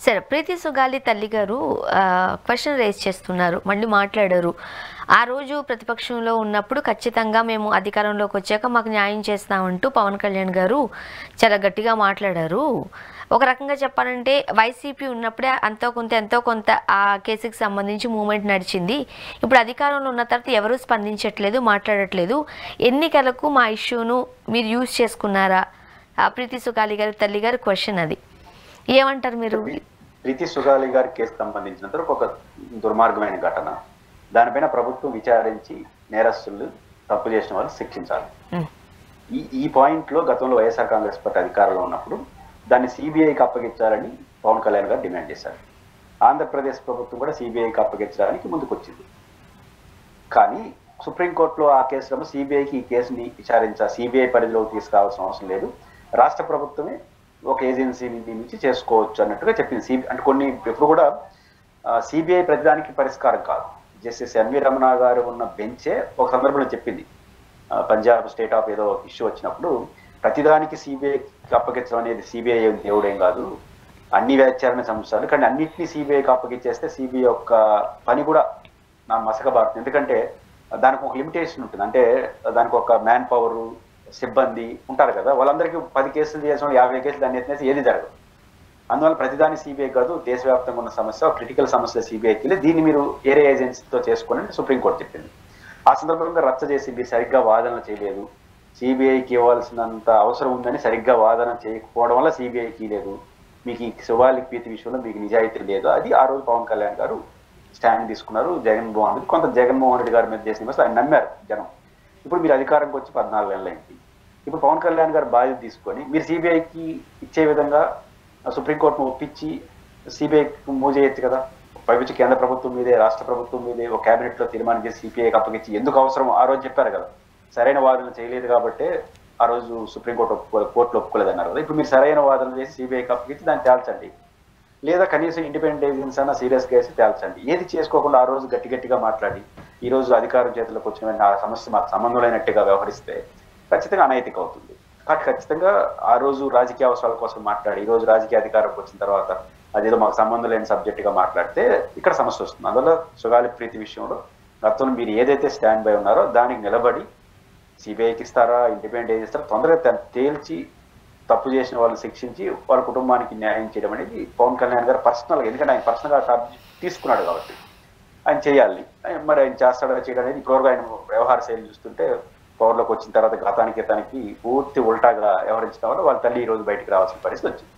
సరే, ప్రీతి సుగాలి తల్లి గారు క్వశ్చన్ రేజ్ చేస్తున్నారు, మళ్ళీ మాట్లాడారు. ఆ రోజు ప్రతిపక్షంలో ఉన్నప్పుడు ఖచ్చితంగా మేము అధికారంలోకి వచ్చాక మాకు న్యాయం చేస్తామంటూ పవన్ కళ్యాణ్ గారు చాలా గట్టిగా మాట్లాడారు. ఒక రకంగా చెప్పాలంటే వైసీపీ ఉన్నప్పుడే ఎంతో కొంత ఆ కేసుకి సంబంధించి మూమెంట్ నడిచింది. ఇప్పుడు అధికారంలో ఉన్న తర్వాత ఎవరూ స్పందించట్లేదు, మాట్లాడట్లేదు. ఎన్నికలకు మా ఇష్యూను మీరు యూజ్ చేసుకున్నారా? ప్రీతి సుగాలి గారి తల్లి గారి క్వశ్చన్ అది. ఏమంటారు మీరు? ప్రీతి సుగాలి గారి కేసు సంబంధించినంత ఒక దుర్మార్గమైన ఘటన. దానిపైన ప్రభుత్వం విచారించి నేరస్తులు తప్పు చేసిన వాళ్ళు శిక్షించాలి. ఈ పాయింట్ లో గతంలో వైఎస్ఆర్ కాంగ్రెస్ పార్టీ అధికారంలో ఉన్నప్పుడు దాన్ని సిబిఐకి అప్పగించాలని పవన్ కళ్యాణ్ గారు డిమాండ్ చేశారు. ఆంధ్రప్రదేశ్ ప్రభుత్వం కూడా సిబిఐకి అప్పగించడానికి ముందుకొచ్చింది. కానీ సుప్రీంకోర్టులో ఆ కేసులో సిబిఐకి ఈ కేసుని సిబిఐ పరిధిలోకి తీసుకురావాల్సిన అవసరం లేదు, రాష్ట్ర ప్రభుత్వమే ఒక ఏజెన్సీ నుంచి చేసుకోవచ్చు అన్నట్టుగా చెప్పింది. అంటే ఇప్పుడు కూడా సిబిఐ ప్రతిదానికి పరిష్కారం కాదు. జస్టిస్ ఎన్వి రమణ గారు ఉన్న బెంచే ఒక సందర్భంలో చెప్పింది, పంజాబ్ స్టేట్ ఆఫ్ ఏదో ఇష్యూ వచ్చినప్పుడు ప్రతిదానికి సిబిఐకి అప్పగించడం అనేది సిబిఐ దేవుడేం కాదు, అన్ని విచారణ సంస్థలు, కానీ అన్నింటినీ సిబిఐకి అప్పగించేస్తే సిబిఐ యొక్క పని కూడా నా మసకబారుతుంది. ఎందుకంటే దానికి ఒక లిమిటేషన్ ఉంటుంది. అంటే దానికి ఒక మ్యాన్ పవర్ సిబ్బంది ఉంటారు కదా, వాళ్ళందరికీ 10 కేసులు చేసిన 50 కేసులు దాన్ని ఎత్తినేసి ఏది జరగదు. అందువల్ల ప్రతిదాని సిబిఐ కాదు, దేశవ్యాప్తంగా ఉన్న సమస్య క్రిటికల్ సమస్య సిబిఐకి వెళ్ళి దీన్ని మీరు ఏరే ఏజెన్సీతో చేసుకుని సుప్రీంకోర్టు చెప్పింది. ఆ సందర్భంగా రచ్చ చేసి మీరు సరిగ్గా వాదనలు చేయలేదు, సిబిఐకి ఇవ్వాల్సినంత అవసరం ఉందని సరిగ్గా వాదన చేయకపోవడం వల్ల సిబిఐకి లేదు, మీకు ఈ సుగాలి ప్రీతి విషయంలో మీకు నిజాయితీ లేదు, అది ఆ రోజు పవన్ కళ్యాణ్ గారు స్టాండ్ తీసుకున్నారు. జగన్మోహన్ రెడ్డి గారి మీద చేసిన ఆయన నమ్మారు జనం. ఇప్పుడు మీరు అధికారంకి వచ్చి 14 నెలలైంది. ఇప్పుడు పవన్ కళ్యాణ్ గారు బాధ్యత తీసుకొని మీరు సిబిఐకి ఇచ్చే విధంగా సుప్రీంకోర్టును ఒప్పించి సిబిఐకి మూవ్ చేయొచ్చు కదా. పైపించి కేంద్ర ప్రభుత్వం మీదే, రాష్ట్ర ప్రభుత్వం మీదే ఒక క్యాబినెట్ లో తీర్మానం చేసి సిబిఐకి అప్పగించి ఎందుకు అవసరం ఆ రోజు చెప్పారు కదా. సరైన వాదన చేయలేదు కాబట్టి ఆ రోజు సుప్రీంకోర్టు కోర్టులో ఒప్పుకోలేదన్నారు కదా. ఇప్పుడు మీరు సరైన వాదన చేసి సిబిఐకి అప్పగించి దాన్ని తేల్చండి, లేదా కనీసం ఇండిపెండెంట్ ఏజెన్సీ అన్న సీరియస్గా వేసి తేల్చండి. ఏది చేసుకోకుండా ఆ రోజు గట్టిగా మాట్లాడి ఈ రోజు అధికారం చేతులకు వచ్చిన ఆ సమస్య మాకు సంబంధం లేనట్టుగా వ్యవహరిస్తే ఖచ్చితంగా అనైతిక అవుతుంది. కాబట్టి ఖచ్చితంగా ఆ రోజు రాజకీయ అవసరాల కోసం మాట్లాడి ఈ రోజు రాజకీయ అధికారంకి వచ్చిన తర్వాత అదేదో మాకు సంబంధం లేని సబ్జెక్టుగా మాట్లాడితే ఇక్కడ సమస్య వస్తుంది. అందువల్ల సుగాలి ప్రీతి విషయంలో గతంలో మీరు ఏదైతే స్టాండ్ బై ఉన్నారో దానికి నిలబడి సిబిఐకి ఇస్తారా, ఇండిపెండెంట్ ఏజ్ ఇస్తారా, తొందరగా తేల్చి తప్పు చేసిన వాళ్ళు శిక్షించి వాళ్ళ కుటుంబానికి న్యాయం చేయడం అనేది పవన్ కళ్యాణ్ గారు పర్సనల్గా, ఎందుకంటే ఆయన పర్సనల్గా తీసుకున్నాడు కాబట్టి ఆయన చేయాలి. మరి ఆయన చేస్తాడా చేయడం అనేది ఇప్పటివరకు ఆయన వ్యవహార శైలి చూస్తుంటే పవర్లోకి వచ్చిన తర్వాత గతానికి పూర్తి ఉల్టాగా వ్యవహరించడం వల్ల వాళ్ళ తల్లి ఈ రోజు బయటకు రావాల్సిన పరిస్థితి వచ్చింది.